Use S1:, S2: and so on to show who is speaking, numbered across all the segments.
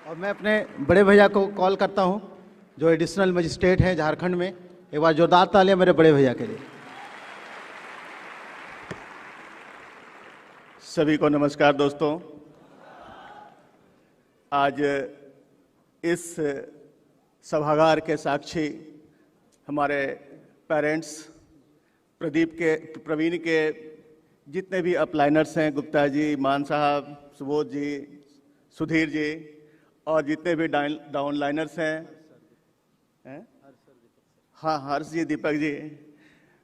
S1: और मैं अपने बड़े भैया को कॉल करता हूं जो एडिशनल मजिस्ट्रेट हैं झारखंड में। एक बार जोरदार तालियां मेरे बड़े भैया के लिए।
S2: सभी को नमस्कार दोस्तों। आज इस सभागार के साक्षी हमारे पेरेंट्स प्रवीण के जितने भी अपलाइनर्स हैं, गुप्ता जी, मान साहब, सुबोध जी, सुधीर जी और जितने भी डाउनलाइनर्स हैं, हाँ, हर्ष जी, दीपक जी।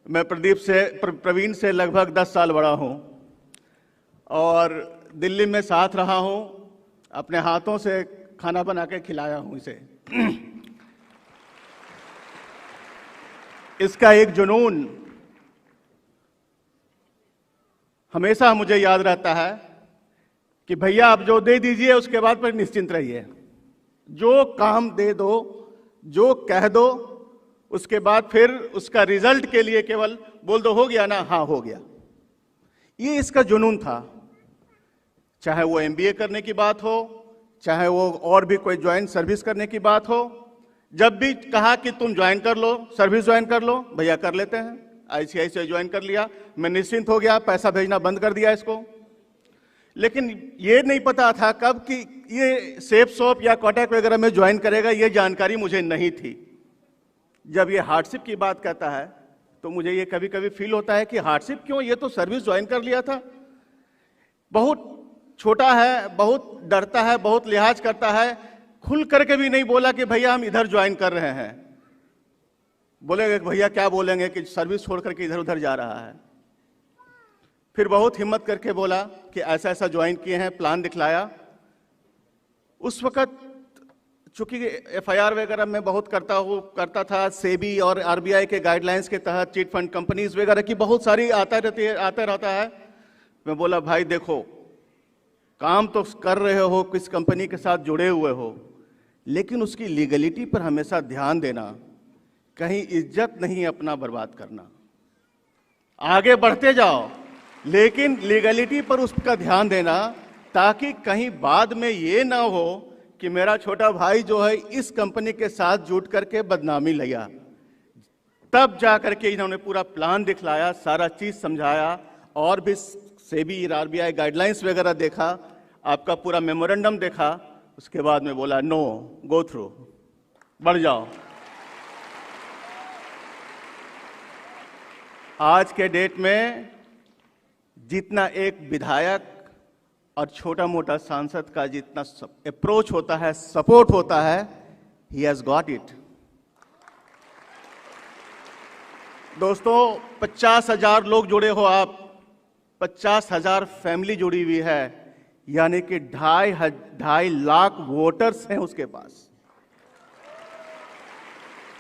S2: मैं प्रवीण से लगभग 10 साल बड़ा हूँ और दिल्ली में साथ रहा हूँ। अपने हाथों से खाना बना के खिलाया हूँ इसे। इसका एक जुनून हमेशा मुझे याद रहता है कि भैया आप जो दे दीजिए उसके बाद पर निश्चिंत रहिए। जो काम दे दो, जो कह दो, उसके बाद फिर उसका रिजल्ट के लिए केवल बोल दो हो गया ना, हाँ हो गया। ये इसका जुनून था। चाहे वो एमबीए करने की बात हो, चाहे वो और भी कोई ज्वाइन सर्विस करने की बात हो, जब भी कहा कि तुम ज्वाइन कर लो, सर्विस ज्वाइन कर लो, भैया कर लेते हैं। आईसीआईसीआई ज्वाइन कर लिया, मैं निश्चिंत हो गया, पैसा भेजना बंद कर दिया इसको। लेकिन ये नहीं पता था कब कि ये सेफ शॉप या कोटक वगैरह में ज्वाइन करेगा, ये जानकारी मुझे नहीं थी। जब ये हार्डशिप की बात कहता है तो मुझे ये कभी कभी फील होता है कि हार्डशिप क्यों, ये तो सर्विस ज्वाइन कर लिया था। बहुत छोटा है, बहुत डरता है, बहुत लिहाज करता है, खुल करके भी नहीं बोला कि भैया हम इधर ज्वाइन कर रहे हैं। बोलेंगे भैया क्या बोलेंगे कि सर्विस छोड़ करके इधर उधर जा रहा है। फिर बहुत हिम्मत करके बोला कि ऐसा ऐसा ज्वाइन किए हैं, प्लान दिखलाया। उस वक्त चूंकि एफआईआर वगैरह में बहुत करता था, सेबी और आरबीआई के गाइडलाइंस के तहत चिट फंड कंपनीज वगैरह की बहुत सारी आता रहता है। मैं बोला भाई देखो, काम तो कर रहे हो, किस कंपनी के साथ जुड़े हुए हो, लेकिन उसकी लीगलिटी पर हमेशा ध्यान देना, कहीं इज्जत नहीं अपना बर्बाद करना। आगे बढ़ते जाओ लेकिन लीगलिटी पर उसका ध्यान देना, ताकि कहीं बाद में ये ना हो कि मेरा छोटा भाई जो है इस कंपनी के साथ जुट करके बदनामी लिया। तब जा करके इन्होंने पूरा प्लान दिखलाया, सारा चीज समझाया और भी सेबी आरबीआई गाइडलाइंस वगैरह देखा, आपका पूरा मेमोरेंडम देखा। उसके बाद में बोला नो, गो थ्रू, बढ़ जाओ। आज के डेट में जितना एक विधायक और छोटा मोटा सांसद का जितना अप्रोच होता है, सपोर्ट होता है, ही हैज गॉट इट। दोस्तों 50,000 लोग जुड़े हो आप, 50,000 फैमिली जुड़ी हुई है, यानी कि 2.5 लाख वोटर्स हैं उसके पास।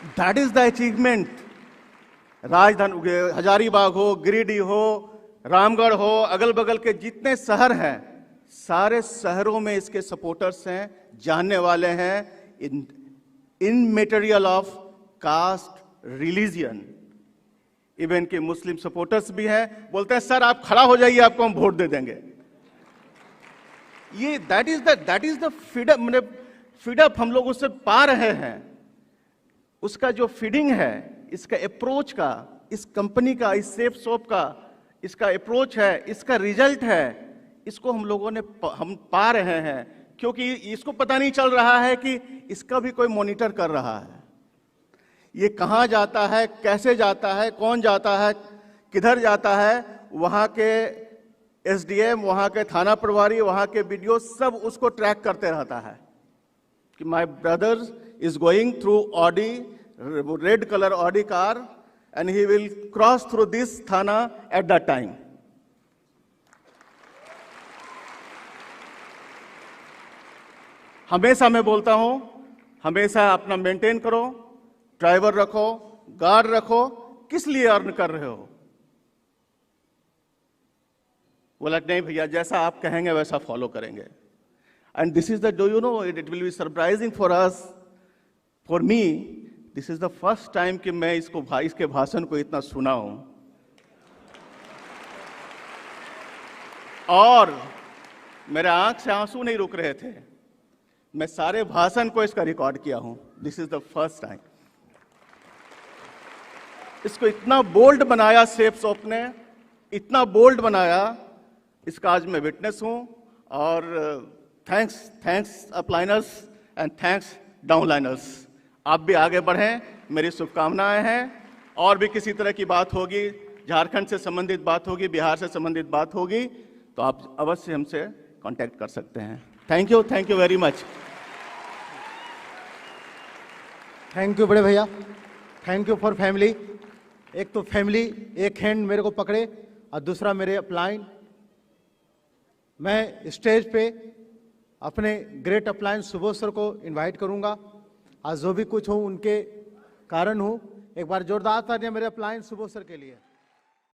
S2: That is the achievement. राजधानी हजारीबाग हो, गिरिडीह हो, रामगढ़ हो, अगल बगल के जितने शहर हैं, सारे शहरों में इसके सपोर्टर्स हैं, जानने वाले हैं। In material of caste, religion, even के मुस्लिम सपोर्टर्स भी हैं। बोलते हैं सर आप खड़ा हो जाइए, आपको हम वोट दे देंगे। ये दैट इज द फीडअप, मतलब फीडअप हम लोग उससे पा रहे हैं। उसका जो फीडिंग है, इसका अप्रोच का, इस कंपनी का, इस सेफ शॉप का इसका अप्रोच है, इसका रिजल्ट है, इसको हम लोगों ने हम पा रहे हैं, क्योंकि इसको पता नहीं चल रहा है कि इसका भी कोई मॉनिटर कर रहा है। ये कहाँ जाता है, कैसे जाता है, कौन जाता है, किधर जाता है, वहाँ के एसडीएम, वहाँ के थाना प्रभारी, वहाँ के बीडीओ सब उसको ट्रैक करते रहता है कि my brother is going through Audi, red colour Audi car, and he will cross through this thana at that time. हमेशा मैं बोलता हूं, हमेशा अपना मेंटेन करो, ड्राइवर रखो, गार्ड रखो। किस लिए अर्न कर रहे हो? बोला नहीं भैया, जैसा आप कहेंगे वैसा फॉलो करेंगे। And this is the, do you know, it will be surprising for us, for me, this is the first time कि मैं इसके भाषण को इतना सुना हूं। और मेरे आंख से आंसू नहीं रुक रहे थे। मैं सारे भाषण को इसका रिकॉर्ड किया हूं। This is the first time. इसको इतना बोल्ड बनाया सेफ शॉप ने, इतना बोल्ड बनाया, इसका आज मैं विटनेस हूं। और थैंक्स अपलाइनर्स एंड थैंक्स डाउनलाइनर्स। आप भी आगे बढ़ें, मेरी शुभकामनाएं हैं। और भी किसी तरह की बात होगी, झारखंड से संबंधित बात होगी, बिहार से संबंधित बात होगी, तो आप अवश्य हमसे कांटेक्ट कर सकते हैं। Thank you very much.
S1: Thank you बड़े भैया, थैंक यू फॉर फैमिली। एक तो फैमिली एक हैंड मेरे को पकड़े और दूसरा मेरे अपलाइन। मैं स्टेज पे अपने ग्रेट अपलाइन सुबोध सर को इनवाइट करूंगा। आज जो भी कुछ हो उनके कारण हो। एक बार जोरदार तालियां मेरे अपलाइन सुबोध सर के लिए।